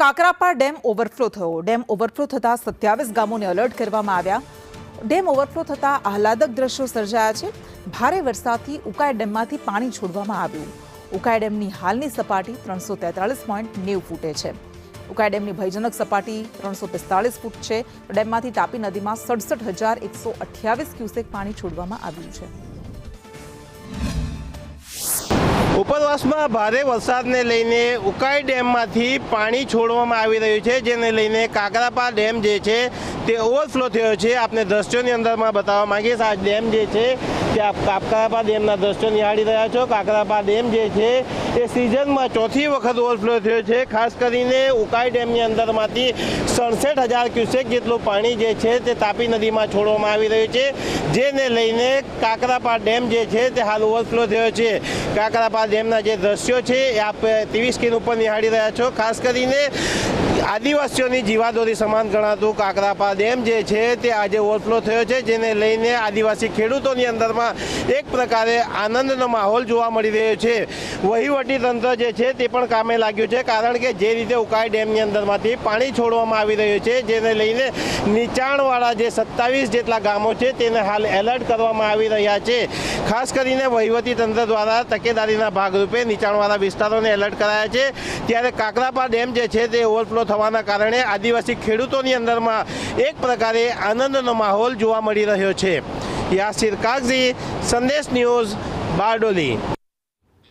કાકરાપા dam overflow થયો। Dam overflow થતાં 27 ગામોને એલર્ટ કરવામાં આવ્યા। ડેમ ઓવરફ્લો થતાં આહલાદક દ્રશ્યો સર્જાયા છે। ભારે વરસાદથી ઉકાઈ ડેમમાંથી પાણી છોડવામાં આવ્યું। ઉકાઈ ડેમની હાલની સપાટી 343.90 ફૂટે છે। ઉકાઈ ડેમની ભયજનક સપાટી 345 ફૂટ છે। ડેમમાંથી તાપી નદીમાં 67,128 ક્યુસેક પાણી છોડવામાં આવ્યું છે। ઉપરવાસમાં ભારે વરસાદને લઈને ઉકાઈ ડેમમાંથી પાણી છોડવામાં આવી રહ્યું છે, જેને લઈને કાકરાપા ડેમ જે છે તે ઓવરફ્લો થયો છે। આપને દ્રશ્યોની અંદરમાં બતાવવા માંગીશ। આ ડેમ જે છે તે આપ કાકરાપા ડેમના દ્રશ્યો નિહાળી રહ્યા છો। કાકરાપા ડેમ જે છે એ સિઝનમાં ચોથી વખત ઓવરફ્લો થયો છે। ખાસ કરીને ઉકાઈ ડેમની અંદરમાંથી 67,000 ક્યુસેક જેટલું પાણી જે છે તે તાપી નદીમાં છોડવામાં આવી રહ્યું છે, જેને લઈને કાકરાપા ડેમ જે છે તે હાલ ઓવરફ્લો થયો છે। કાકરાપા ડેમના જે દ્રશ્યો છે એ આપ ટીવી સ્ક્રીન ઉપર નિહાળી રહ્યા છો। ખાસ કરીને આદિવાસીઓની જીવાદોરી સમાન ગણાતું કાકરાપા ડેમ જે છે તે આજે ઓવરફ્લો થયો છે, જેને લઈને આદિવાસી ખેડૂતોની અંદરમાં એક પ્રકારે આનંદનો માહોલ જોવા મળી રહ્યો છે। વહીવટી તંત્ર જે છે તે પણ કામે લાગ્યું છે, કારણ કે જે રીતે ઉકાઈ ડેમની અંદરમાંથી પાણી છોડવામાં આવી રહ્યું છે, જેને લઈને નીચાણવાળા જે 27 જેટલા ગામો છે તેને હાલ એલર્ટ કરવામાં આવી રહ્યા છે। ખાસ કરીને વહીવટી તંત્ર દ્વારા તકેદારીના ભાગરૂપે નીચાણવાળા વિસ્તારોને એલર્ટ કરાયા છે। ત્યારે કાકરાપા ડેમ જે છે તે ઓવરફ્લો થવાના કારણે આદિવાસી ખેડૂતોની અંદરમાં એક પ્રકારે આનંદનો માહોલ જોવા મળી રહ્યો છે। યાસીર કાગઝી, સંદેશ ન્યૂઝ, બારડોલી।